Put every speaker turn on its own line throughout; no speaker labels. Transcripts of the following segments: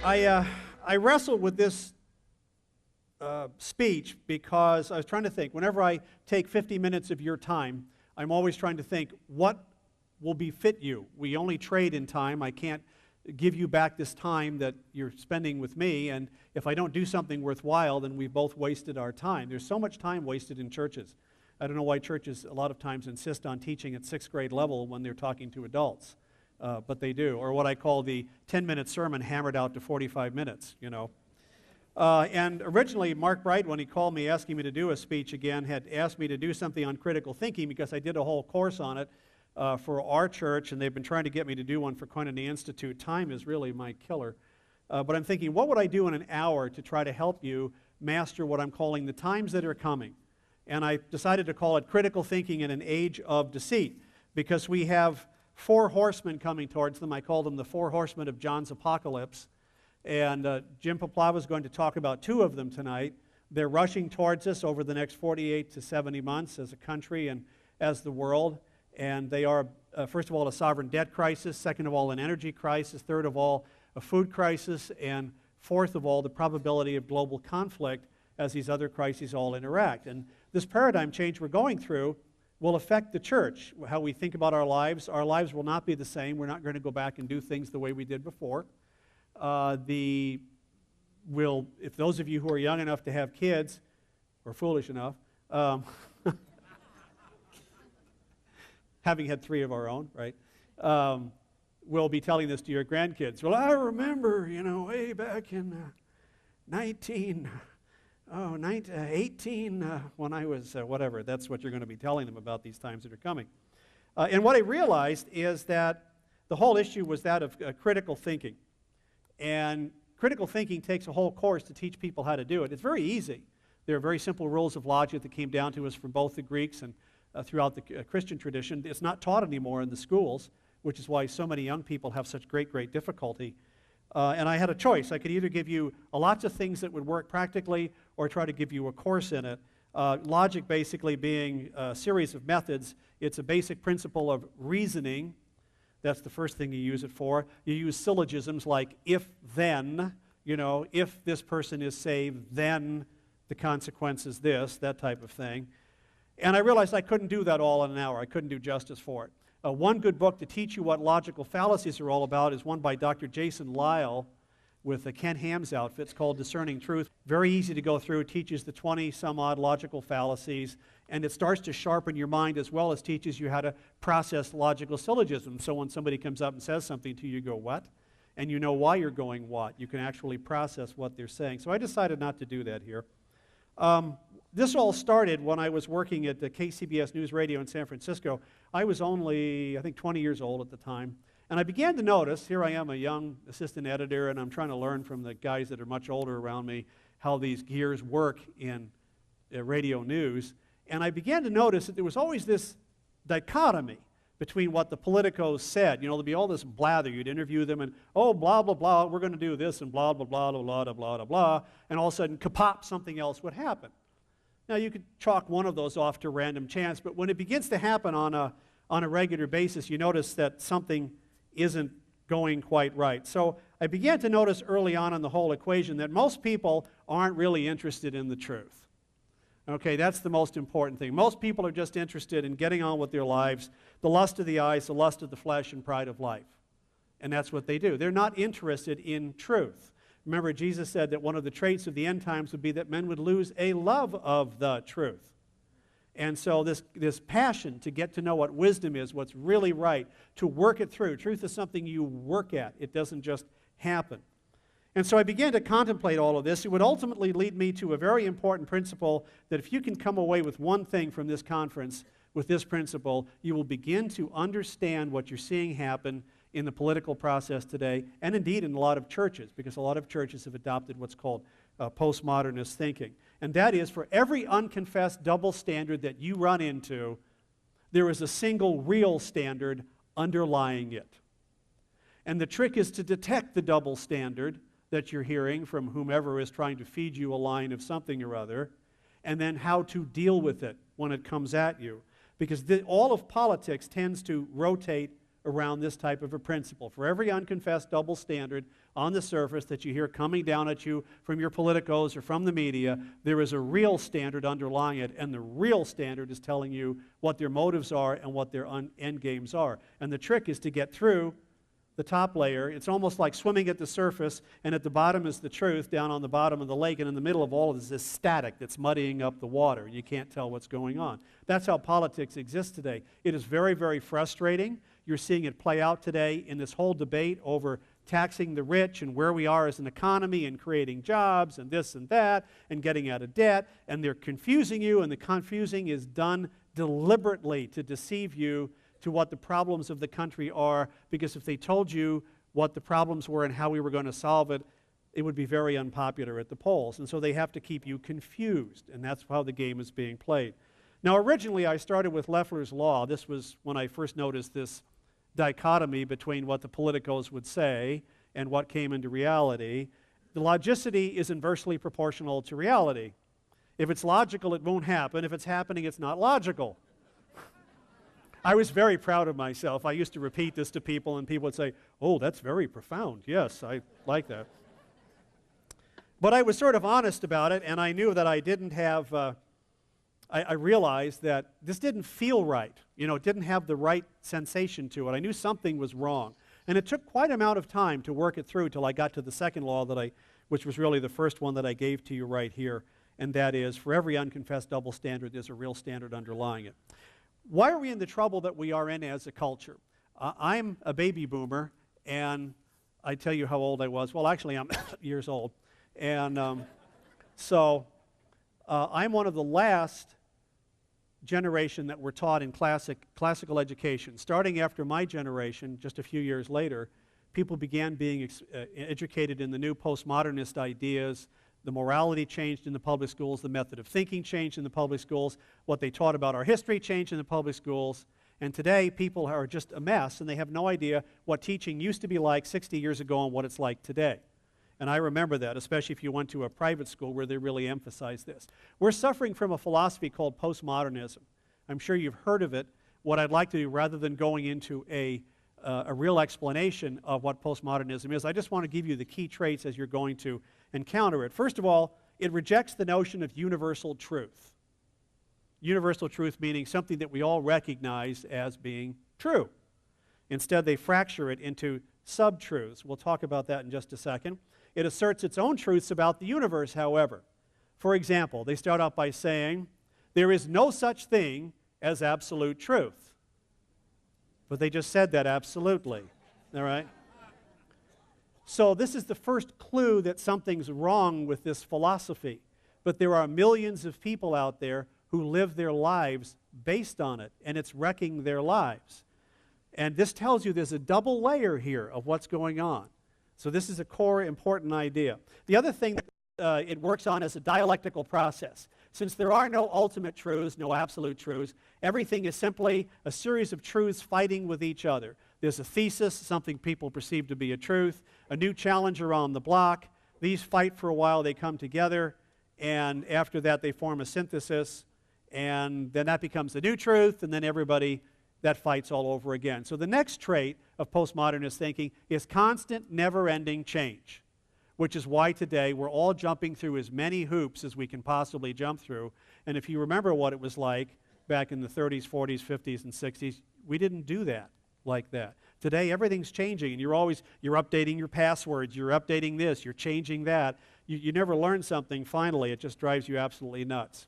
I wrestled with this speech because I was trying to think, whenever I take 50 minutes of your time, I'm always trying to think, what will befit you? We only trade in time. I can't give you back this time that you're spending with me, and if I don't do something worthwhile, then we've both wasted our time. There's so much time wasted in churches. I don't know why churches a lot of times insist on teaching at 6th grade level when they're talking to adults, but they do. Or what I call the 10-minute sermon hammered out to 45 minutes, you know. And originally, Mark Bright, when he called me asking me to do a speech again, had asked me to do something on critical thinking because I did a whole course on it for our church, and they've been trying to get me to do one for Koinonia Institute. Time is really my killer. But I'm thinking, what would I do in an hour to try to help you master what I'm calling the times that are coming? And I decided to call it Critical Thinking in an Age of Deceit, because we have 4 horsemen coming towards them. I call them the 4 horsemen of John's apocalypse. And Jim Poplava is going to talk about 2 of them tonight. They're rushing towards us over the next 48 to 70 months as a country and as the world. And they are, first of all, a sovereign debt crisis, second of all, an energy crisis, third of all, a food crisis, and fourth of all, the probability of global conflict as these other crises all interact. And this paradigm change we're going through will affect the church, how we think about our lives. Our lives will not be the same. We're not going to go back and do things the way we did before. If those of you who are young enough to have kids, or foolish enough, having had 3 of our own, right, we'll be telling this to your grandkids. Well, I remember, way back in 18, when I was whatever. That's what you're going to be telling them about these times that are coming. And what I realized is that the whole issue was that of critical thinking. And critical thinking takes a whole course to teach people how to do it. It's very easy. There are very simple rules of logic that came down to us from both the Greeks and throughout the Christian tradition. It's not taught anymore in the schools, which is why so many young people have such great difficulty. And I had a choice. I could either give you lots of things that would work practically or try to give you a course in it. Logic basically being a series of methods. It's a basic principle of reasoning. That's the first thing you use it for. You use syllogisms like if, then, if this person is saved, then the consequence is this, that type of thing. And I realized I couldn't do that all in an hour. I couldn't do justice for it. One good book to teach you what logical fallacies are all about is one by Dr. Jason Lisle with Ken Ham's outfits called Discerning Truth. Very easy to go through. It teaches the 20-some-odd logical fallacies, and it starts to sharpen your mind as well as teaches you how to process logical syllogisms. So when somebody comes up and says something to you, you go, what? And you know why you're going what. You can actually process what they're saying. So I decided not to do that here. This all started when I was working at the KCBS News Radio in San Francisco. I was only, I think, 20 years old at the time. And I began to notice, here I am, a young assistant editor, and I'm trying to learn from the guys that are much older around me how these gears work in radio news. And I began to notice that there was always this dichotomy between what the politicos said. There'd be all this blather. You'd interview them and, oh, blah, blah, blah, we're going to do this, and blah, blah, blah, blah, blah, blah, blah, blah. And all of a sudden, kapop, something else would happen. Now, you could chalk one of those off to random chance, but when it begins to happen on a regular basis, you notice that something isn't going quite right. So I began to notice early on in the whole equation that most people aren't really interested in the truth. Okay, that's the most important thing. Most people are just interested in getting on with their lives, the lust of the eyes, the lust of the flesh, and pride of life. And that's what they do. They're not interested in truth. Remember, Jesus said that one of the traits of the end times would be that men would lose a love of the truth. And so this passion to get to know what wisdom is, what's really right, to work it through. Truth is something you work at. It doesn't just happen. And so I began to contemplate all of this. It would ultimately lead me to a very important principle that if you can come away with one thing from this conference, with this principle, you will begin to understand what you're seeing happen in the political process today, and indeed in a lot of churches, because a lot of churches have adopted what's called postmodernist thinking. And that is, for every unconfessed double standard that you run into, there is a single real standard underlying it. And the trick is to detect the double standard that you're hearing from whomever is trying to feed you a line of something or other, and then how to deal with it when it comes at you. Because all of politics tends to rotate around this type of a principle. For every unconfessed double standard on the surface that you hear coming down at you from your politicos or from the media, there is a real standard underlying it, and the real standard is telling you what their motives are and what their end games are. And the trick is to get through the top layer. It's almost like swimming at the surface, and at the bottom is the truth down on the bottom of the lake, and in the middle of all of this is static that's muddying up the water. You can't tell what's going on. That's how politics exists today. It is very, very frustrating. You're seeing it play out today in this whole debate over taxing the rich and where we are as an economy and creating jobs and this and that and getting out of debt, and they're confusing you, and the confusing is done deliberately to deceive you to what the problems of the country are, because if they told you what the problems were and how we were going to solve it, it would be very unpopular at the polls. And so they have to keep you confused, and that's how the game is being played. Now, originally I started with Loeffler's law. This was when I first noticed this dichotomy between what the politicos would say and what came into reality. The logicity is inversely proportional to reality. If it's logical, it won't happen. If it's happening, it's not logical. I was very proud of myself. I used to repeat this to people, and people would say, "Oh, that's very profound. Yes, I like that." But I was sort of honest about it, and I knew that I didn't have, I realized that this didn't feel right. You know, it didn't have the right sensation to it. I knew something was wrong. And it took quite an amount of time to work it through till I got to the second law which was really the first one that I gave to you right here, and that is, for every unconfessed double standard, there's a real standard underlying it. Why are we in the trouble that we are in as a culture? I'm a baby boomer, and I tell you how old I was. Well, actually, I'm years old. And so I'm one of the last generation that were taught in classical education. Starting after my generation, just a few years later, people began being educated in the new postmodernist ideas. The morality changed in the public schools. The method of thinking changed in the public schools. What they taught about our history changed in the public schools. And today, people are just a mess, and they have no idea what teaching used to be like 60 years ago and what it's like today. And I remember that, especially if you went to a private school where they really emphasize this. We're suffering from a philosophy called postmodernism. I'm sure you've heard of it. What I'd like to do, rather than going into a real explanation of what postmodernism is, I just want to give you the key traits as you're going to encounter it. First of all, it rejects the notion of universal truth. Universal truth meaning something that we all recognize as being true. Instead, they fracture it into sub-truths. We'll talk about that in just a second. It asserts its own truths about the universe, however. For example, they start out by saying, there is no such thing as absolute truth. But they just said that absolutely, all right? So this is the first clue that something's wrong with this philosophy. But there are millions of people out there who live their lives based on it, and it's wrecking their lives. And this tells you there's a double layer here of what's going on. So this is a core important idea. The other thing that it works on is a dialectical process. Since there are no ultimate truths, no absolute truths, everything is simply a series of truths fighting with each other. There's a thesis, something people perceive to be a truth, a new challenger on the block. These fight for a while, they come together, and after that they form a synthesis, and then that becomes the new truth, and then everybody that fights all over again. So the next trait of postmodernist thinking is constant, never-ending change, which is why today we're all jumping through as many hoops as we can possibly jump through. And if you remember what it was like back in the 30s, 40s, 50s, and 60s, we didn't do that like that. Today, everything's changing, and you're updating your passwords, you're updating this, you're changing that. You never learn something finally. It just drives you absolutely nuts.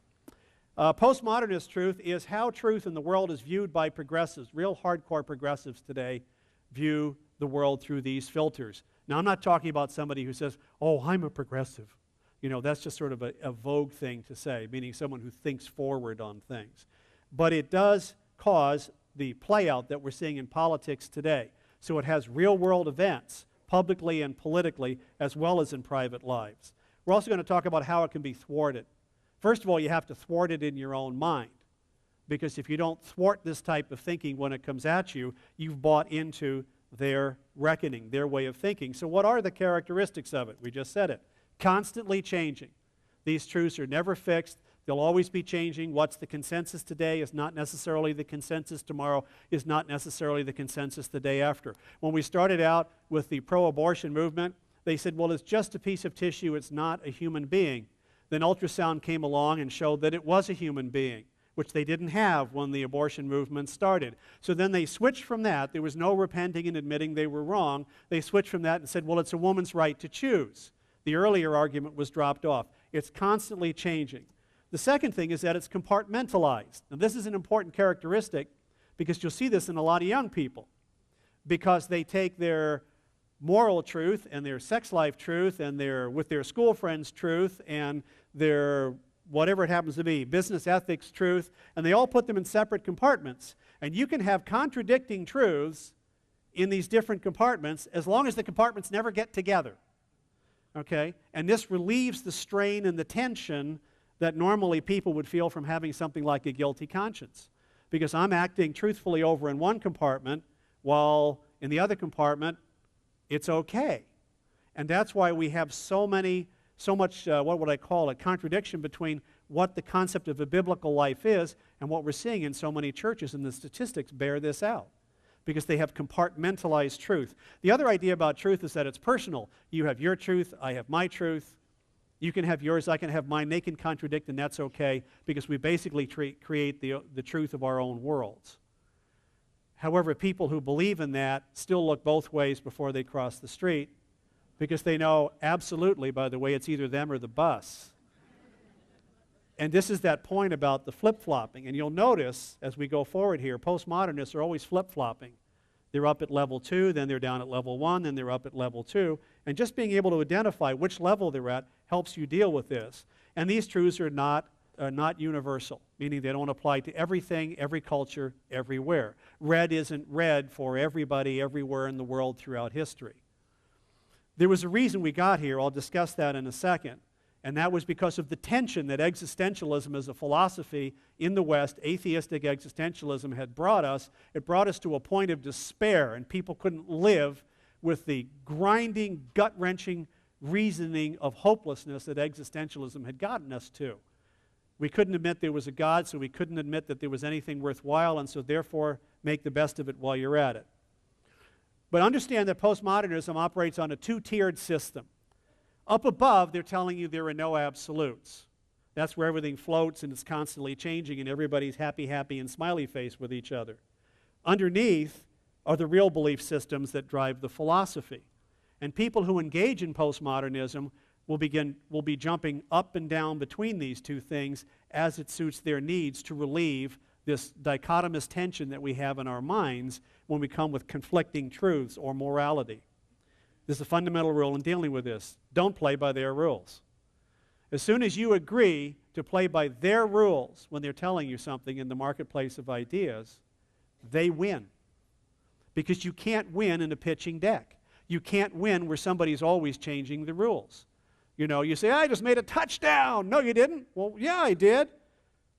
Postmodernist truth is how truth in the world is viewed by progressives. Real hardcore progressives today view the world through these filters. Now, I'm not talking about somebody who says, oh, I'm a progressive. You know, that's just sort of a vogue thing to say, meaning someone who thinks forward on things. But it does cause the play-out that we're seeing in politics today. So it has real-world events, publicly and politically, as well as in private lives. We're also going to talk about how it can be thwarted. First of all, you have to thwart it in your own mind. Because if you don't thwart this type of thinking when it comes at you, you've bought into their reckoning, their way of thinking. So what are the characteristics of it? We just said it. Constantly changing. These truths are never fixed. They'll always be changing. What's the consensus today is not necessarily the consensus tomorrow, is not necessarily the consensus the day after. When we started out with the pro-abortion movement, they said, well, it's just a piece of tissue, it's not a human being. Then ultrasound came along and showed that it was a human being, which they didn't have when the abortion movement started. So then they switched from that. There was no repenting and admitting they were wrong. They switched from that and said, well, it's a woman's right to choose. The earlier argument was dropped off. It's constantly changing. The second thing is that it's compartmentalized. Now, this is an important characteristic because you'll see this in a lot of young people, because they take their moral truth and their sex life truth and their with their school friends truth and their whatever it happens to be, business ethics truth, and they all put them in separate compartments. And you can have contradicting truths in these different compartments as long as the compartments never get together. Okay? And this relieves the strain and the tension that normally people would feel from having something like a guilty conscience. Because I'm acting truthfully over in one compartment, while in the other compartment, it's okay. And that's why we have so much, what would I call it, contradiction between what the concept of a biblical life is and what we're seeing in so many churches, and the statistics bear this out, because they have compartmentalized truth. The other idea about truth is that it's personal. You have your truth, I have my truth. You can have yours, I can have mine. They can contradict, and that's okay, because we basically create the truth of our own worlds. However, people who believe in that still look both ways before they cross the street, because they know absolutely, by the way, it's either them or the bus. And this is that point about the flip-flopping. And you'll notice, as we go forward here, postmodernists are always flip-flopping. They're up at level 2, then they're down at level 1, then they're up at level 2. And just being able to identify which level they're at helps you deal with this. And these truths are not universal, meaning they don't apply to everything, every culture, everywhere. Red isn't red for everybody, everywhere in the world throughout history. There was a reason we got here. I'll discuss that in a second. And that was because of the tension that existentialism as a philosophy in the West, atheistic existentialism, had brought us. It brought us to a point of despair, and people couldn't live with the grinding, gut-wrenching reasoning of hopelessness that existentialism had gotten us to. We couldn't admit there was a God, so we couldn't admit that there was anything worthwhile, and so therefore make the best of it while you're at it. But understand that postmodernism operates on a two-tiered system. Up above, they're telling you there are no absolutes. That's where everything floats and it's constantly changing and everybody's happy, and smiley face with each other. Underneath are the real belief systems that drive the philosophy. And people who engage in postmodernism will be jumping up and down between these two things as it suits their needs to relieve this dichotomous tension that we have in our minds when we come with conflicting truths or morality. There's a fundamental rule in dealing with this. Don't play by their rules. As soon as you agree to play by their rules when they're telling you something in the marketplace of ideas, they win. Because you can't win in a pitching deck. You can't win where somebody's always changing the rules. You know, you say, I just made a touchdown. No, you didn't. Well, yeah, I did.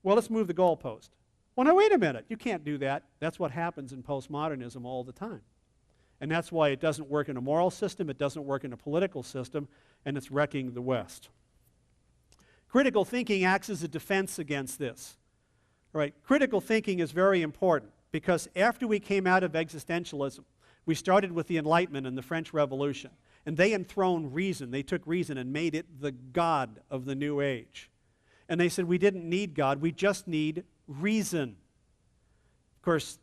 Well, let's move the goalpost. Well, now, wait a minute. You can't do that. That's what happens in postmodernism all the time. And that's why it doesn't work in a moral system, it doesn't work in a political system, and it's wrecking the West. Critical thinking acts as a defense against this. All right, critical thinking is very important because after we came out of existentialism, we started with the Enlightenment and the French Revolution, and they enthroned reason. They took reason and made it the God of the new age. And they said we didn't need God, we just need reason. Of course,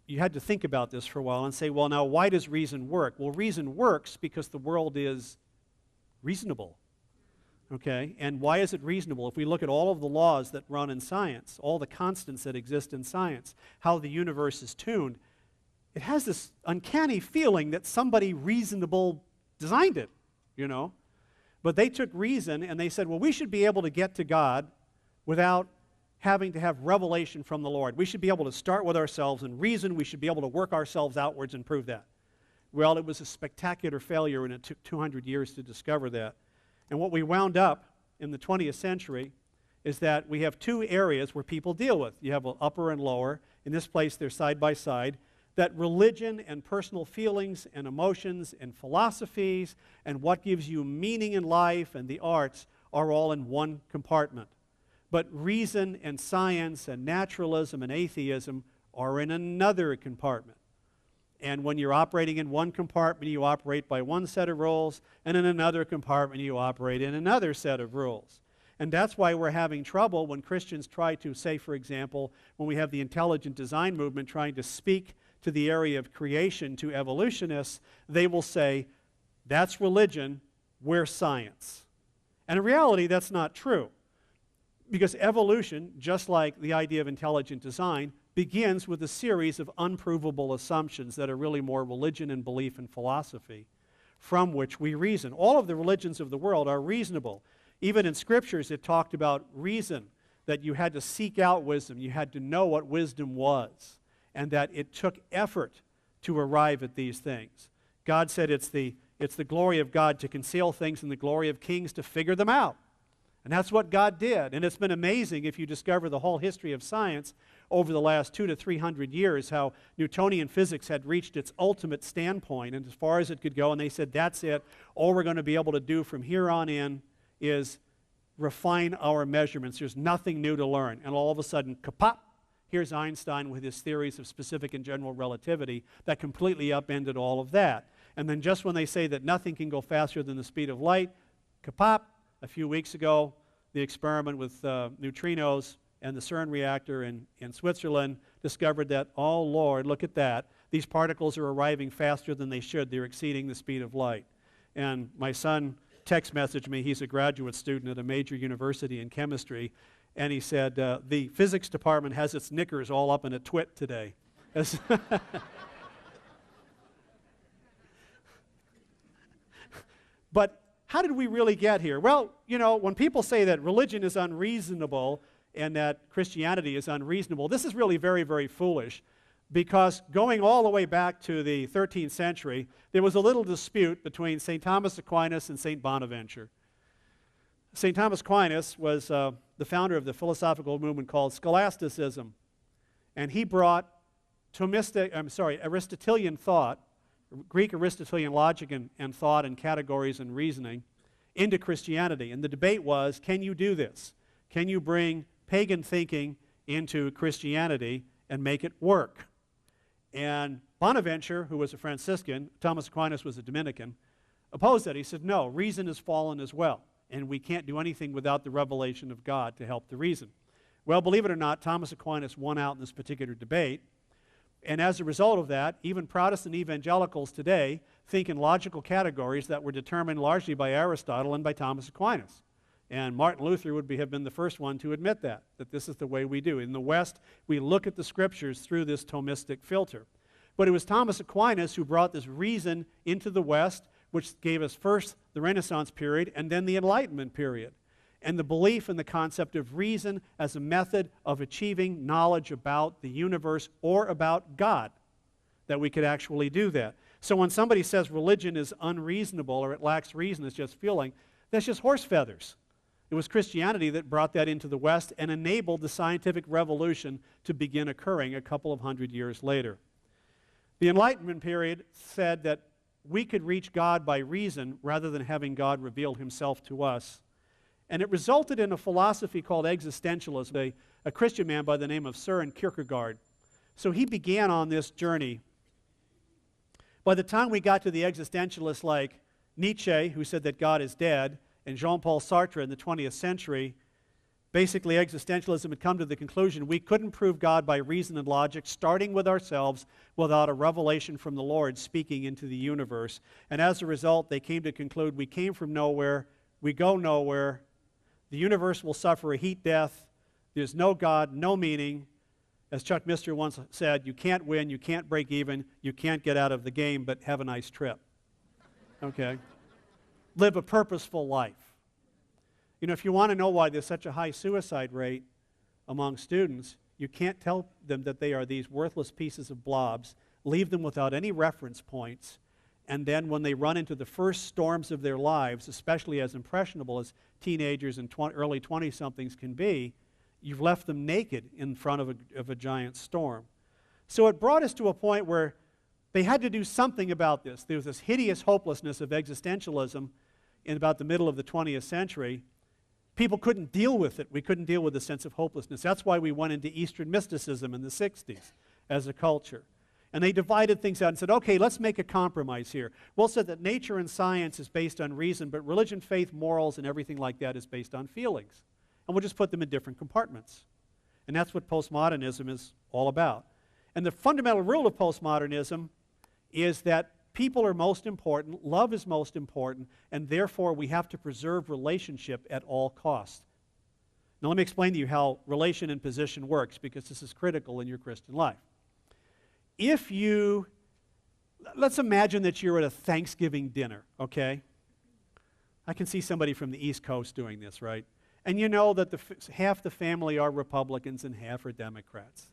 you had to think about this for a while and say, well, now, why does reason work? Well, reason works because the world is reasonable, okay? And why is it reasonable? If we look at all of the laws that run in science, all the constants that exist in science, how the universe is tuned, it has this uncanny feeling that somebody reasonable designed it, you know? But they took reason and they said, well, we should be able to get to God without having to have revelation from the Lord. We should be able to start with ourselves and reason. We should be able to work ourselves outwards and prove that. Well, it was a spectacular failure, and it took 200 years to discover that. And what we wound up in the 20th century is that we have two areas where people deal with. You have upper and lower. In this place, they're side by side. That religion and personal feelings and emotions and philosophies and what gives you meaning in life and the arts are all in one compartment. But reason and science and naturalism and atheism are in another compartment. And when you're operating in one compartment, you operate by one set of rules, and in another compartment, you operate in another set of rules. And that's why we're having trouble when Christians try to, say, for example, when we have the intelligent design movement trying to speak to the area of creation to evolutionists, they will say, that's religion, we're science. And in reality, that's not true. Because evolution, just like the idea of intelligent design, begins with a series of unprovable assumptions that are really more religion and belief and philosophy, from which we reason. All of the religions of the world are reasonable. Even in scriptures, it talked about reason, that you had to seek out wisdom, you had to know what wisdom was, and that it took effort to arrive at these things. God said it's the glory of God to conceal things and the glory of kings to figure them out. And that's what God did. And it's been amazing if you discover the whole history of science over the last 200 to 300 years, how Newtonian physics had reached its ultimate standpoint and as far as it could go, and they said, that's it. All we're going to be able to do from here on in is refine our measurements. There's nothing new to learn. And all of a sudden, kapop, here's Einstein with his theories of specific and general relativity that completely upended all of that. And then just when they say that nothing can go faster than the speed of light, kapop, a few weeks ago, the experiment with neutrinos and the CERN reactor in Switzerland discovered that, oh Lord, look at that. These particles are arriving faster than they should. They're exceeding the speed of light. And my son text messaged me. He's a graduate student at a major university in chemistry. And he said, the physics department has its knickers all up in a twit today. But how did we really get here? Well, you know, when people say that religion is unreasonable and that Christianity is unreasonable, this is really very, very foolish, because going all the way back to the 13th century, there was a little dispute between St. Thomas Aquinas and St. Bonaventure. St. Thomas Aquinas was the founder of the philosophical movement called Scholasticism, and he brought Aristotelian thought, Greek Aristotelian logic and thought and categories and reasoning into Christianity. And the debate was, can you do this? Can you bring pagan thinking into Christianity and make it work? And Bonaventure, who was a Franciscan, Thomas Aquinas was a Dominican, opposed that. He said, no, reason has fallen as well, and we can't do anything without the revelation of God to help the reason. Well, believe it or not, Thomas Aquinas won out in this particular debate. And as a result of that, even Protestant evangelicals today think in logical categories that were determined largely by Aristotle and by Thomas Aquinas. And Martin Luther would have been the first one to admit that this is the way we do. In the West, we look at the scriptures through this Thomistic filter. But it was Thomas Aquinas who brought this reason into the West, which gave us first the Renaissance period and then the Enlightenment period. And the belief in the concept of reason as a method of achieving knowledge about the universe or about God, that we could actually do that. So when somebody says religion is unreasonable or it lacks reason, it's just feeling, that's just horse feathers. It was Christianity that brought that into the West and enabled the scientific revolution to begin occurring a couple of hundred years later. The Enlightenment period said that we could reach God by reason rather than having God reveal himself to us. And it resulted in a philosophy called Existentialism, a Christian man by the name of Søren Kierkegaard. So he began on this journey. By the time we got to the existentialists like Nietzsche, who said that God is dead, and Jean-Paul Sartre in the 20th century, basically existentialism had come to the conclusion we couldn't prove God by reason and logic, starting with ourselves, without a revelation from the Lord speaking into the universe. And as a result, they came to conclude we came from nowhere, we go nowhere, the universe will suffer a heat death, there's no God, no meaning. As Chuck Mister once said, you can't win, you can't break even, you can't get out of the game, but have a nice trip. Okay? Live a purposeful life. You know, if you want to know why there's such a high suicide rate among students, you can't tell them that they are these worthless pieces of blobs, leave them without any reference points, and then when they run into the first storms of their lives, especially as impressionable as teenagers and early 20-somethings can be, you've left them naked in front of a giant storm. So it brought us to a point where they had to do something about this. There was this hideous hopelessness of existentialism in about the middle of the 20th century. People couldn't deal with it. We couldn't deal with the sense of hopelessness. That's why we went into Eastern mysticism in the 60s as a culture. And they divided things out and said, okay, let's make a compromise here. We'll say that nature and science is based on reason, but religion, faith, morals, and everything like that is based on feelings. And we'll just put them in different compartments. And that's what postmodernism is all about. And the fundamental rule of postmodernism is that people are most important, love is most important, and therefore we have to preserve relationship at all costs. Now let me explain to you how relation and position works, because this is critical in your Christian life. Let's imagine that you're at a Thanksgiving dinner, okay? I can see somebody from the East Coast doing this, right? And you know that half the family are Republicans and half are Democrats.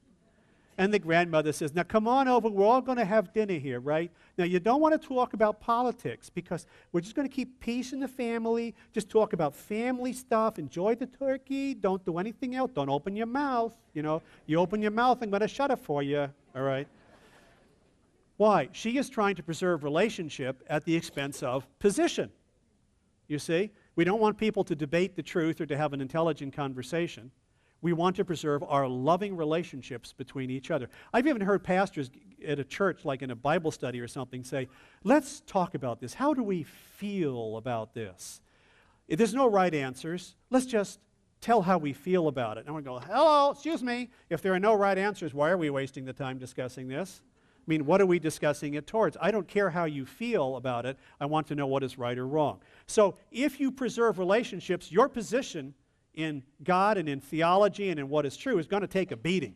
And the grandmother says, now come on over, we're all going to have dinner here, right? Now you don't want to talk about politics because we're just going to keep peace in the family, just talk about family stuff, enjoy the turkey, don't do anything else, don't open your mouth, you know. You open your mouth, I'm going to shut it for you, all right? Why? She is trying to preserve relationship at the expense of position. You see? We don't want people to debate the truth or to have an intelligent conversation. We want to preserve our loving relationships between each other. I've even heard pastors at a church, like in a Bible study or something, say, let's talk about this. How do we feel about this? If there's no right answers, let's just tell how we feel about it. And we go, hello, excuse me. If there are no right answers, why are we wasting the time discussing this? I mean, what are we discussing it towards? I don't care how you feel about it. I want to know what is right or wrong. So if you preserve relationships, your position in God and in theology and in what is true is going to take a beating.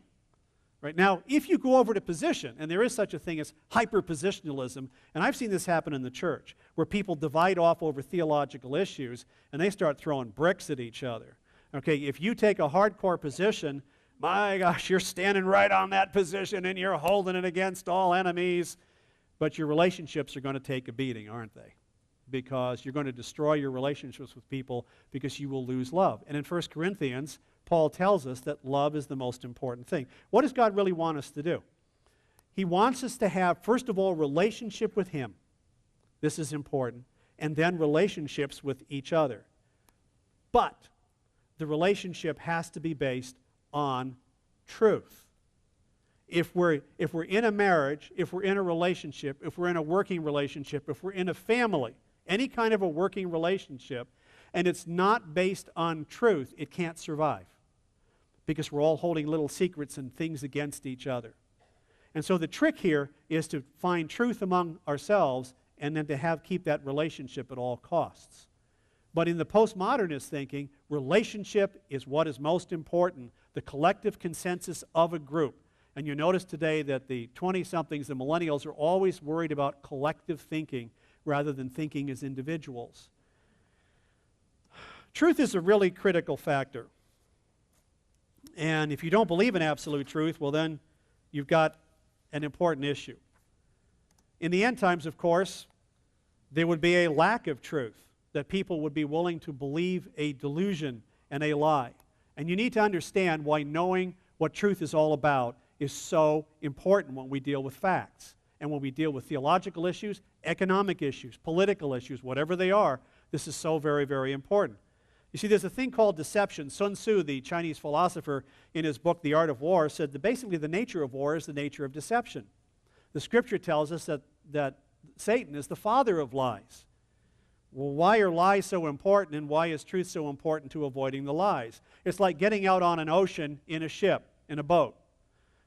Right? Now, if you go over to position, and there is such a thing as hyper-positionalism, and I've seen this happen in the church, where people divide off over theological issues, and they start throwing bricks at each other. Okay, if you take a hardcore position, my gosh, you're standing right on that position and you're holding it against all enemies. But your relationships are going to take a beating, aren't they? Because you're going to destroy your relationships with people because you will lose love. And in 1 Corinthians, Paul tells us that love is the most important thing. What does God really want us to do? He wants us to have, first of all, relationship with Him. This is important. And then relationships with each other. But the relationship has to be based on truth. If we're in a marriage, if we're in a relationship, if we're in a working relationship, if we're in a family, any kind of a working relationship, and it's not based on truth, it can't survive. Because we're all holding little secrets and things against each other. And so the trick here is to find truth among ourselves and then to keep that relationship at all costs. But in the postmodernist thinking, relationship is what is most important, the collective consensus of a group. And you notice today that the 20-somethings, the millennials, are always worried about collective thinking rather than thinking as individuals. Truth is a really critical factor. And if you don't believe in absolute truth, well then you've got an important issue. In the end times, of course, there would be a lack of truth, that people would be willing to believe a delusion and a lie. And you need to understand why knowing what truth is all about is so important when we deal with facts. And when we deal with theological issues, economic issues, political issues, whatever they are, this is so very, very important. You see, there's a thing called deception. Sun Tzu, the Chinese philosopher, in his book, The Art of War, said that basically the nature of war is the nature of deception. The Scripture tells us that Satan is the father of lies. Well, why are lies so important, and why is truth so important to avoiding the lies? It's like getting out on an ocean in a ship, in a boat.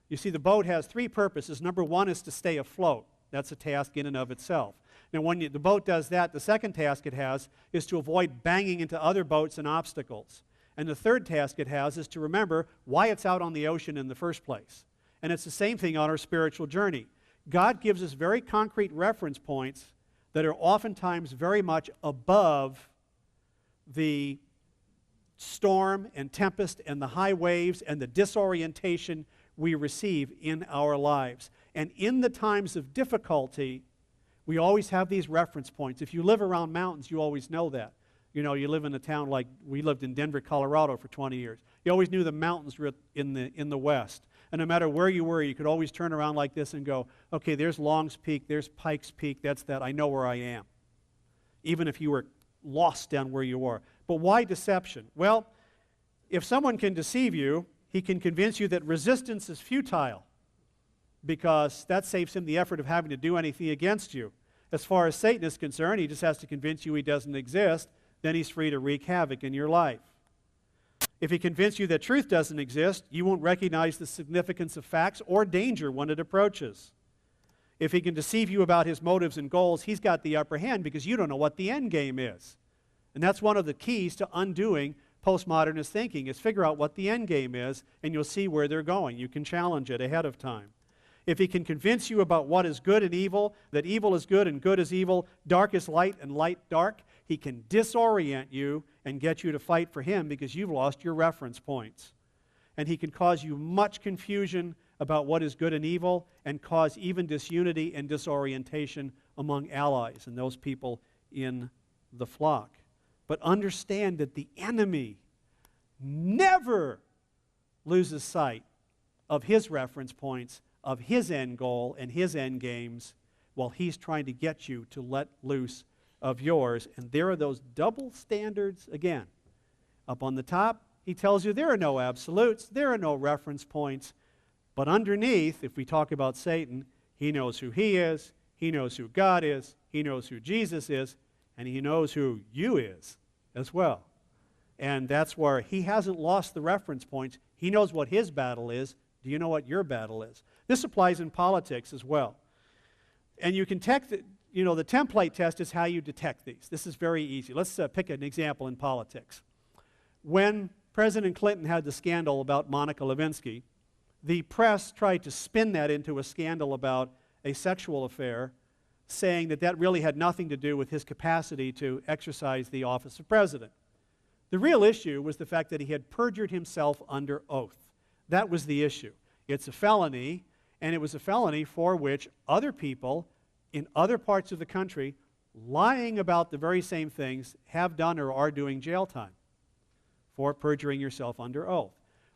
You see, the boat has three purposes. Number one is to stay afloat. That's a task in and of itself. Now, when the boat does that, the second task it has is to avoid banging into other boats and obstacles. And the third task it has is to remember why it's out on the ocean in the first place. And it's the same thing on our spiritual journey. God gives us very concrete reference points that are oftentimes very much above the storm and tempest and the high waves and the disorientation we receive in our lives. And in the times of difficulty, we always have these reference points. If you live around mountains, you always know that. You know, you live in a town like we lived in Denver, Colorado for 20 years. You always knew the mountains were in the west. And no matter where you were, you could always turn around like this and go, okay, there's Long's Peak, there's Pike's Peak, that's that, I know where I am. Even if you were lost down where you were. But why deception? Well, if someone can deceive you, he can convince you that resistance is futile, because that saves him the effort of having to do anything against you. As far as Satan is concerned, he just has to convince you he doesn't exist. Then he's free to wreak havoc in your life. If he convinces you that truth doesn't exist, you won't recognize the significance of facts or danger when it approaches. If he can deceive you about his motives and goals, he's got the upper hand because you don't know what the end game is. And that's one of the keys to undoing postmodernist thinking, is figure out what the end game is, and you'll see where they're going. You can challenge it ahead of time. If he can convince you about what is good and evil, that evil is good and good is evil, dark is light and light dark, he can disorient you and get you to fight for him because you've lost your reference points. And he can cause you much confusion about what is good and evil, and cause even disunity and disorientation among allies and those people in the flock. But understand that the enemy never loses sight of his reference points, of his end goal and his end games, while he's trying to get you to let loose of yours. And there are those double standards again. Up on the top, he tells you there are no absolutes, there are no reference points. But underneath, if we talk about Satan, he knows who he is, he knows who God is, he knows who Jesus is, and he knows who you is as well. And that's where he hasn't lost the reference points. He knows what his battle is. Do you know what your battle is? This applies in politics as well. And you can the template test is how you detect these. This is very easy. Let's pick an example in politics. When President Clinton had the scandal about Monica Lewinsky, the press tried to spin that into a scandal about a sexual affair, saying that that really had nothing to do with his capacity to exercise the office of president. The real issue was the fact that he had perjured himself under oath. That was the issue. It's a felony, and it was a felony for which other people in other parts of the country lying about the very same things have done or are doing jail time for perjuring yourself under oath.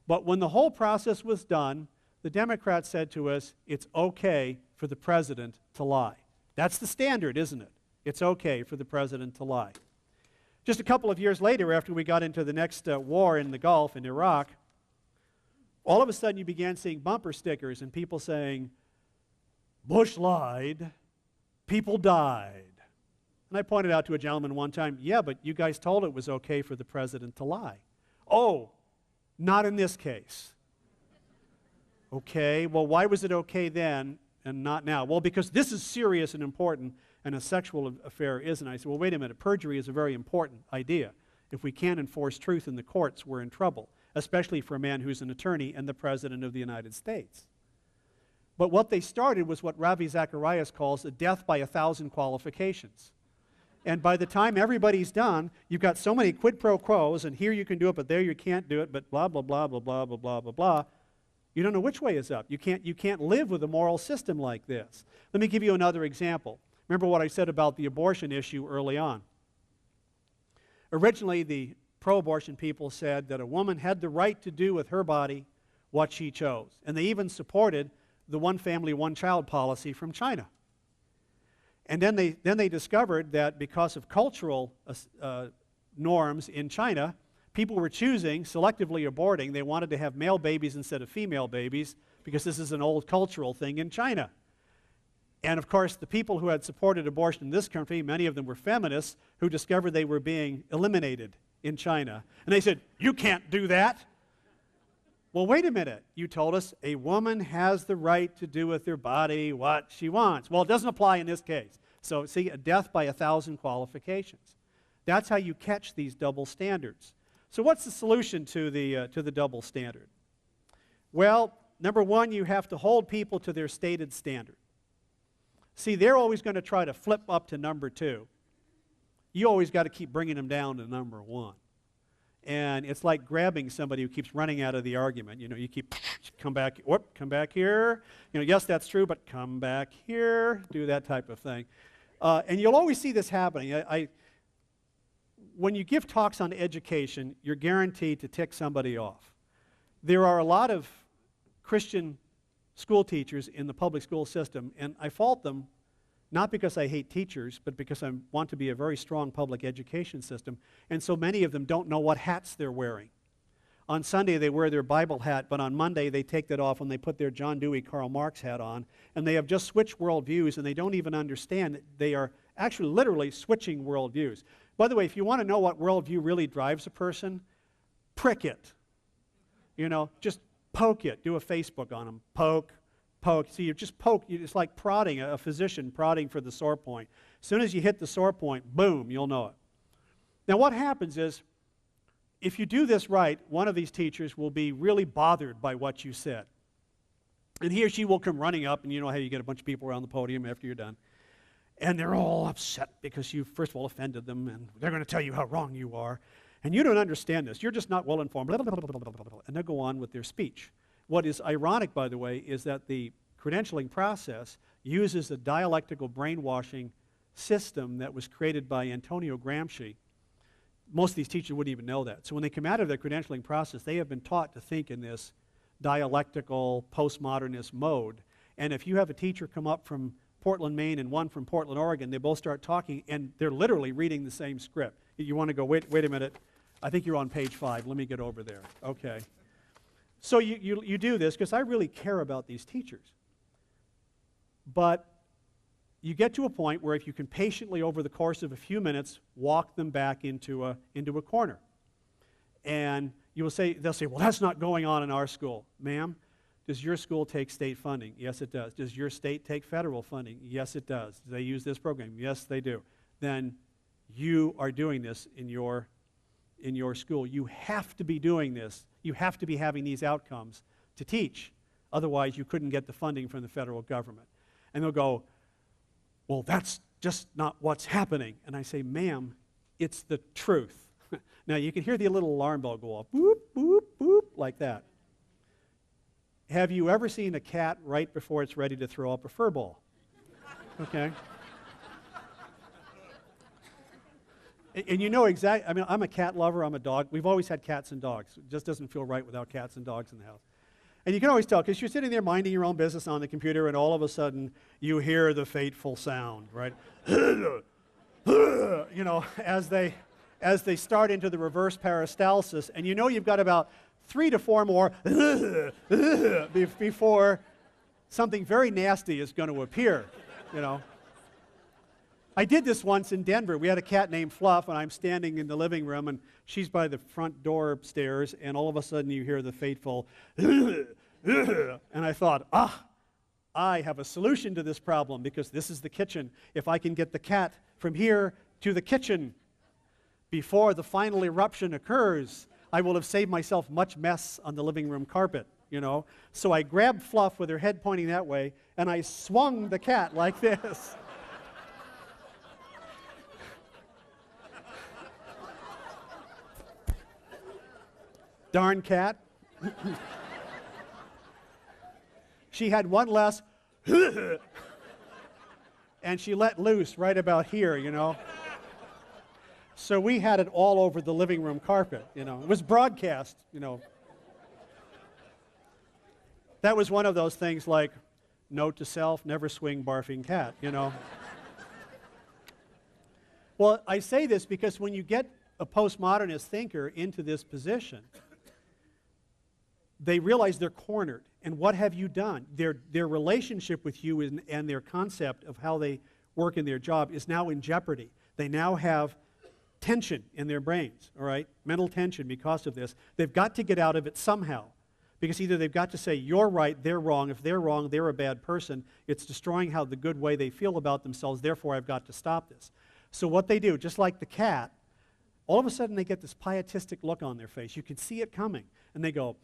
But when the whole process was done, the Democrats said to us, it's okay for the president to lie. That's the standard, isn't it? It's okay for the president to lie. Just a couple of years later, after we got into the next war in the Gulf, in Iraq, all of a sudden you began seeing bumper stickers and people saying, Bush lied, people died. And I pointed out to a gentleman one time, yeah, but you guys told it was okay for the president to lie. Oh, not in this case. Okay, well, why was it okay then and not now? Well, because this is serious and important, and a sexual affair isn't. I said, well, wait a minute. Perjury is a very important idea. If we can't enforce truth in the courts, we're in trouble, especially for a man who's an attorney and the President of the United States. But what they started was what Ravi Zacharias calls a death by 1,000 qualifications. And by the time everybody's done, you've got so many quid pro quos, and here you can do it, but there you can't do it, but blah, blah, blah, blah, blah, blah, blah, blah, blah. You don't know which way is up. You can't live with a moral system like this. Let me give you another example. Remember what I said about the abortion issue early on. Originally, the pro-abortion people said that a woman had the right to do with her body what she chose. And they even supported the one family, one child policy from China. And then they discovered that because of cultural norms in China, people were choosing, selectively aborting. They wanted to have male babies instead of female babies because this is an old cultural thing in China. And of course, the people who had supported abortion in this country, many of them were feminists who discovered they were being eliminated in China. And they said, you can't do that. Well, wait a minute. You told us a woman has the right to do with her body what she wants. Well, it doesn't apply in this case. So, see, a death by 1,000 qualifications. That's how you catch these double standards. So what's the solution to the double standard? Well, number one, you have to hold people to their stated standard. See, they're always going to try to flip up to number two. You always got to keep bringing them down to number one. And it's like grabbing somebody who keeps running out of the argument. You know, you keep, come back here. You know, yes, that's true, but come back here. Do that type of thing. And you'll always see this happening. When you give talks on education, you're guaranteed to tick somebody off. There are a lot of Christian school teachers in the public school system, and I fault them not because I hate teachers, but because I want to be a very strong public education system. And so many of them don't know what hats they're wearing. On Sunday, they wear their Bible hat, but on Monday, they take that off and they put their John Dewey, Karl Marx hat on. And they have just switched worldviews, and they don't even understand that they are actually literally switching worldviews. By the way, if you want to know what worldview really drives a person, prick it. You know, just poke it. Do a Facebook on them. Poke. See, you just poke. It's like prodding, a physician prodding for the sore point. As soon as you hit the sore point, boom, you'll know it. Now, what happens is, if you do this right, one of these teachers will be really bothered by what you said. And he or she will come running up, and you know how you get a bunch of people around the podium after you're done. And they're all upset because you, first of all, offended them, and they're going to tell you how wrong you are. And you don't understand this. You're just not well informed. Blah, blah, blah, blah, blah, blah, blah, and they'll go on with their speech. What is ironic, by the way, is that the credentialing process uses a dialectical brainwashing system that was created by Antonio Gramsci. Most of these teachers wouldn't even know that. So when they come out of their credentialing process, they have been taught to think in this dialectical, postmodernist mode. And if you have a teacher come up from Portland, Maine, and one from Portland, Oregon, they both start talking, and they're literally reading the same script. You want to go, wait a minute, I think you're on page 5. Let me get over there. Okay. So you do this because I really care about these teachers. But you get to a point where if you can patiently, over the course of a few minutes, walk them back into a corner. And they'll say, well, that's not going on in our school. Ma'am, does your school take state funding? Yes, it does. Does your state take federal funding? Yes, it does. Do they use this program? Yes, they do. Then you are doing this in your school. You have to be doing this. You have to be having these outcomes to teach. Otherwise, you couldn't get the funding from the federal government. And they'll go, well, that's just not what's happening. And I say, ma'am, it's the truth. Now, you can hear the little alarm bell go off, boop, boop, boop, like that. Have you ever seen a cat right before it's ready to throw up a fur ball? Okay. And you know exactly, I mean, I'm a cat lover, I'm a dog. We've always had cats and dogs. It just doesn't feel right without cats and dogs in the house. And you can always tell, because you're sitting there minding your own business on the computer, and all of a sudden, you hear the fateful sound, right? You know, as they start into the reverse peristalsis, and you know you've got about 3 to 4 more before something very nasty is going to appear, you know. I did this once in Denver. We had a cat named Fluff, and I'm standing in the living room, and she's by the front door upstairs, and all of a sudden you hear the fateful, and I thought, I have a solution to this problem, because this is the kitchen. If I can get the cat from here to the kitchen before the final eruption occurs, I will have saved myself much mess on the living room carpet, you know. So I grabbed Fluff with her head pointing that way, and I swung the cat like this. Darn cat. She had one less, and she let loose right about here, you know. So we had it all over the living room carpet, you know. It was broadcast, you know. That was one of those things like, note to self, never swing barfing cat, you know. Well, I say this because when you get a postmodernist thinker into this position, they realize they're cornered. And what have you done? Their relationship with you and their concept of how they work in their job is now in jeopardy. They now have tension in their brains, all right? Mental tension because of this. They've got to get out of it somehow. Because either they've got to say, you're right, they're wrong. If they're wrong, they're a bad person. It's destroying how the good way they feel about themselves. Therefore, I've got to stop this. So what they do, just like the cat, all of a sudden they get this pietistic look on their face. You can see it coming. And they go,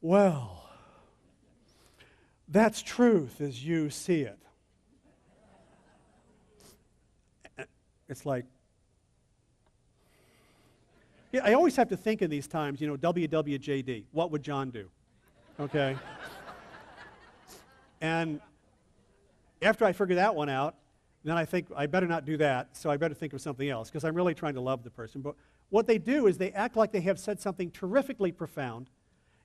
well, that's truth as you see it. It's like, yeah, I always have to think in these times, you know, WWJD, what would John do? Okay? And after I figure that one out, then I think I better not do that, so I better think of something else, because I'm really trying to love the person. But what they do is they act like they have said something terrifically profound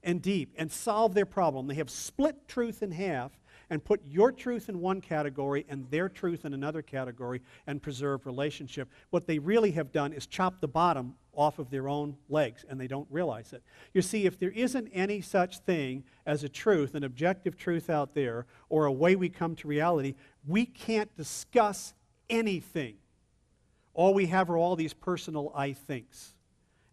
and deep and solved their problem. They have split truth in half, and put your truth in one category and their truth in another category and preserve relationship. What they really have done is chop the bottom off of their own legs, and they don't realize it. You see, if there isn't any such thing as a truth, an objective truth out there, or a way we come to reality, we can't discuss anything. All we have are all these personal I thinks.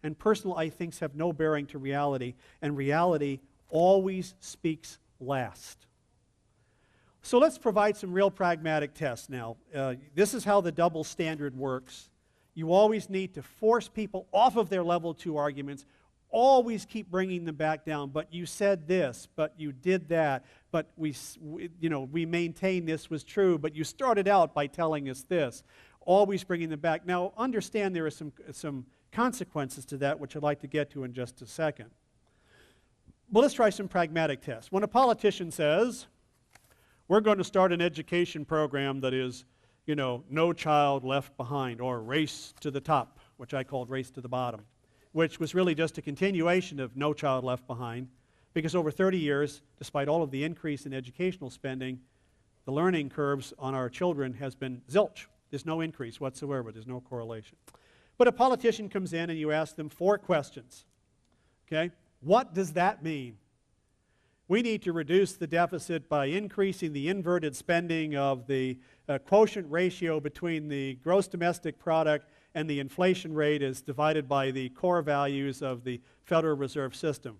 And personal I thinks have no bearing to reality, and reality always speaks last. So let's provide some real pragmatic tests now. This is how the double standard works. You always need to force people off of their level 2 arguments, always keep bringing them back down. But you said this, but you did that, but we maintain this was true, but you started out by telling us this. Always bringing them back. Now, understand there are some consequences to that, which I'd like to get to in just a second. But let's try some pragmatic tests. When a politician says, we're going to start an education program that is, no child left behind, or race to the top, which I called race to the bottom, which was really just a continuation of no child left behind, because over 30 years, despite all of the increase in educational spending, the learning curves on our children has been zilch. There's no increase whatsoever. There's no correlation. But a politician comes in and you ask them 4 questions. Okay? What does that mean? We need to reduce the deficit by increasing the inverted spending of the quotient ratio between the gross domestic product and the inflation rate is divided by the core values of the Federal Reserve System.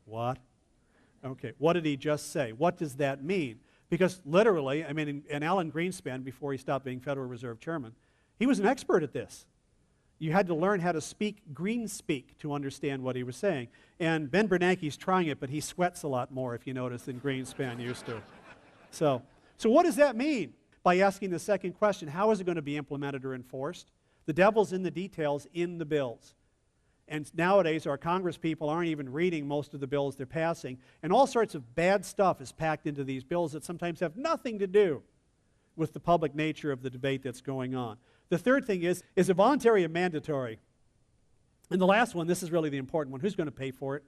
What? Okay, what did he just say? What does that mean? Because literally, and Alan Greenspan, before he stopped being Federal Reserve Chairman, he was an expert at this. You had to learn how to speak green speak to understand what he was saying. And Ben Bernanke's trying it, but he sweats a lot more, if you notice, than Greenspan used to. So what does that mean? By asking the second question, how is it going to be implemented or enforced? The devil's in the details in the bills. And nowadays, our Congress people aren't even reading most of the bills they're passing. And all sorts of bad stuff is packed into these bills that sometimes have nothing to do with the public nature of the debate that's going on. The third thing is it voluntary or mandatory? And the last one, this is really the important one, who's going to pay for it?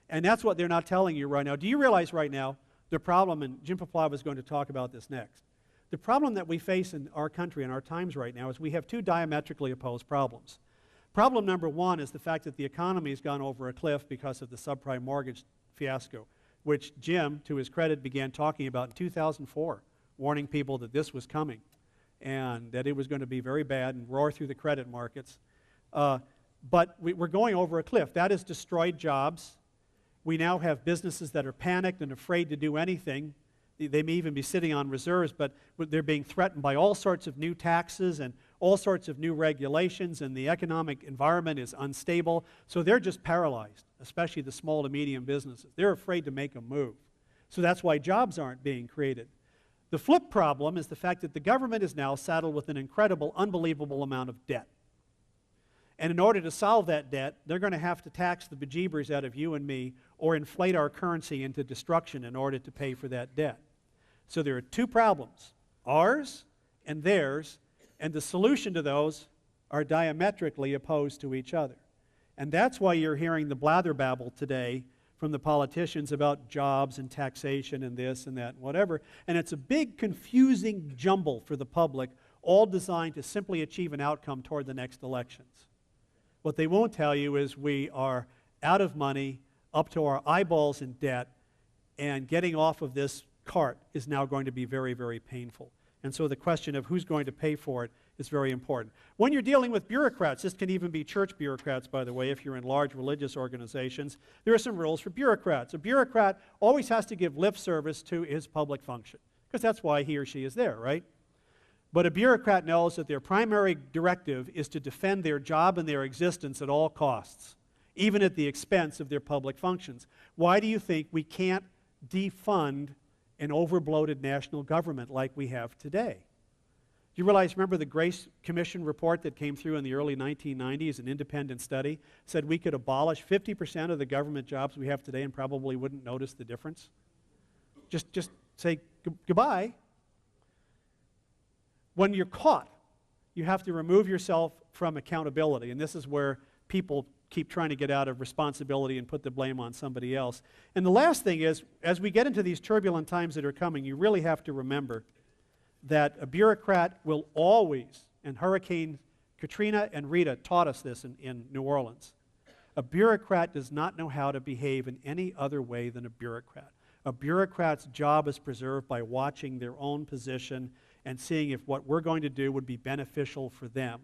And that's what they're not telling you right now. Do you realize right now the problem, and Jim Paplava is going to talk about this next, the problem that we face in our country and our times right now is we have 2 diametrically opposed problems. Problem number 1 is the fact that the economy has gone over a cliff because of the subprime mortgage fiasco, which Jim, to his credit, began talking about in 2004, warning people that this was coming and that it was going to be very bad and roar through the credit markets. But we're going over a cliff. That has destroyed jobs. We now have businesses that are panicked and afraid to do anything. They may even be sitting on reserves, but they're being threatened by all sorts of new taxes and all sorts of new regulations, and the economic environment is unstable. So they're just paralyzed, especially the small to medium businesses. They're afraid to make a move. So that's why jobs aren't being created. The flip problem is the fact that the government is now saddled with an incredible, unbelievable amount of debt. And in order to solve that debt, they're going to have to tax the bejeebers out of you and me or inflate our currency into destruction in order to pay for that debt. So there are 2 problems, ours and theirs, and the solution to those are diametrically opposed to each other. And that's why you're hearing the blather babble today from the politicians about jobs and taxation and this and that and whatever. And it's a big confusing jumble for the public, all designed to simply achieve an outcome toward the next elections. What they won't tell you is we are out of money, up to our eyeballs in debt, and getting off of this cart is now going to be very, very painful. And so the question of who's going to pay for it is very important. When you're dealing with bureaucrats, this can even be church bureaucrats, by the way, if you're in large religious organizations, there are some rules for bureaucrats. A bureaucrat always has to give lip service to his public function, because that's why he or she is there, right? But a bureaucrat knows that their primary directive is to defend their job and their existence at all costs, even at the expense of their public functions. Why do you think we can't defund an overbloated national government like we have today? Do you realize, remember the Grace Commission report that came through in the early 1990s, an independent study, said we could abolish 50% of the government jobs we have today and probably wouldn't notice the difference? Just say goodbye. When you're caught, you have to remove yourself from accountability, and this is where people keep trying to get out of responsibility and put the blame on somebody else. And the last thing is, as we get into these turbulent times that are coming, you really have to remember that a bureaucrat will always, and Hurricane Katrina and Rita taught us this in New Orleans, a bureaucrat does not know how to behave in any other way than a bureaucrat. A bureaucrat's job is preserved by watching their own position and seeing if what we're going to do would be beneficial for them.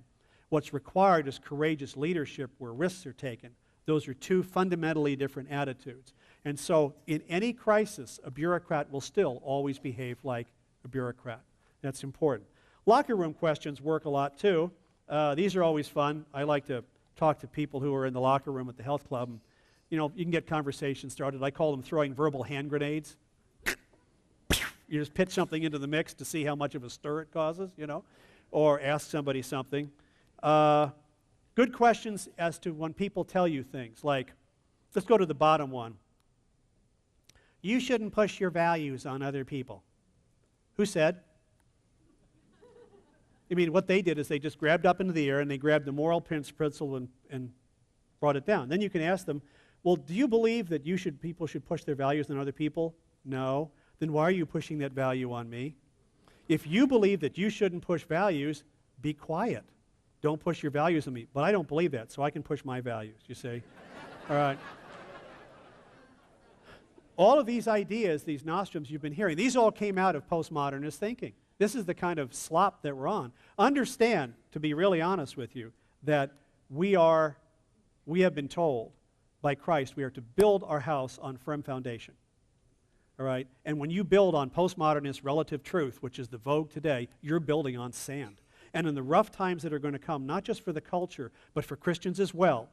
What's required is courageous leadership where risks are taken. Those are two fundamentally different attitudes. And so in any crisis, a bureaucrat will still always behave like a bureaucrat. That's important. Locker room questions work a lot too. These are always fun. I like to talk to people who are in the locker room at the health club. And, you know, you can get conversations started. I call them throwing verbal hand grenades. You just pitch something into the mix to see how much of a stir it causes, you know, or ask somebody something. Good questions as to when people tell you things, like, let's go to the bottom one. You shouldn't push your values on other people. Who said? I mean, what they did is they just grabbed up into the air and they grabbed the moral principle and brought it down. Then you can ask them, well, do you believe that people should push their values on other people? No. Then why are you pushing that value on me? If you believe that you shouldn't push values, be quiet. Don't push your values on me. But I don't believe that, so I can push my values, you see. All right. All of these ideas, these nostrums you've been hearing, these all came out of postmodernist thinking. This is the kind of slop that we're on. Understand, to be really honest with you, that we have been told by Christ we are to build our house on firm foundation. All right? And when you build on postmodernist relative truth, which is the vogue today, you're building on sand. And in the rough times that are going to come, not just for the culture, but for Christians as well,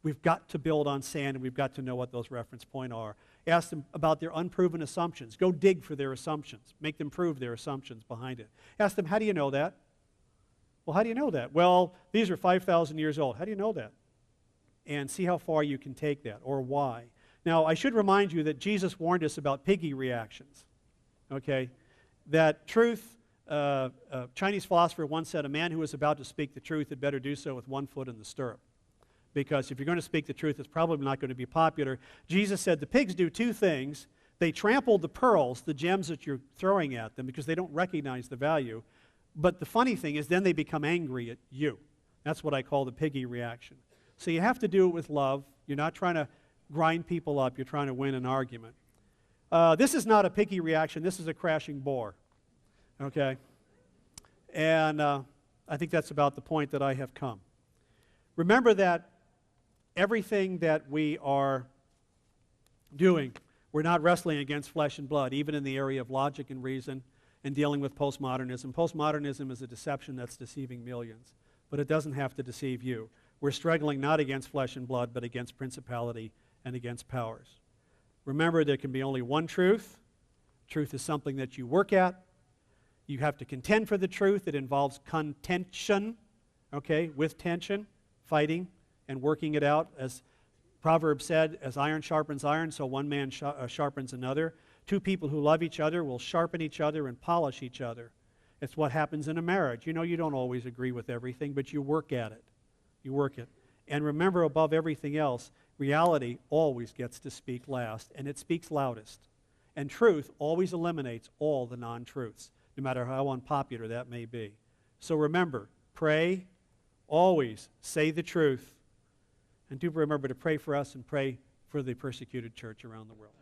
we've got to build on sand, and we've got to know what those reference points are. Ask them about their unproven assumptions. Go dig for their assumptions. Make them prove their assumptions behind it. Ask them, how do you know that? Well, how do you know that? Well, these are 5,000 years old. How do you know that? And see how far you can take that, or why. Now, I should remind you that Jesus warned us about piggy reactions. Okay? That truth, a Chinese philosopher once said, a man who is about to speak the truth had better do so with one foot in the stirrup. Because if you're going to speak the truth, it's probably not going to be popular. Jesus said the pigs do two things. They trample the pearls, the gems that you're throwing at them, because they don't recognize the value. But the funny thing is then they become angry at you. That's what I call the piggy reaction. So you have to do it with love. You're not trying to grind people up. You're trying to win an argument. This is not a piggy reaction. This is a crashing bore. Okay? And I think that's about the point that I have come. Remember that everything that we are doing, we're not wrestling against flesh and blood, even in the area of logic and reason and dealing with postmodernism. Postmodernism is a deception that's deceiving millions, but it doesn't have to deceive you. We're struggling not against flesh and blood, but against principality and against powers. Remember, there can be only one truth. Truth is something that you work at. You have to contend for the truth. It involves contention, okay, with tension, fighting, and working it out. As Proverbs said, as iron sharpens iron, so one man sharpens another. Two people who love each other will sharpen each other and polish each other. It's what happens in a marriage. You know, you don't always agree with everything, but you work at it. You work it. And remember, above everything else, reality always gets to speak last, and it speaks loudest. And truth always eliminates all the non-truths, no matter how unpopular that may be. So remember, pray, always say the truth, and do remember to pray for us and pray for the persecuted church around the world.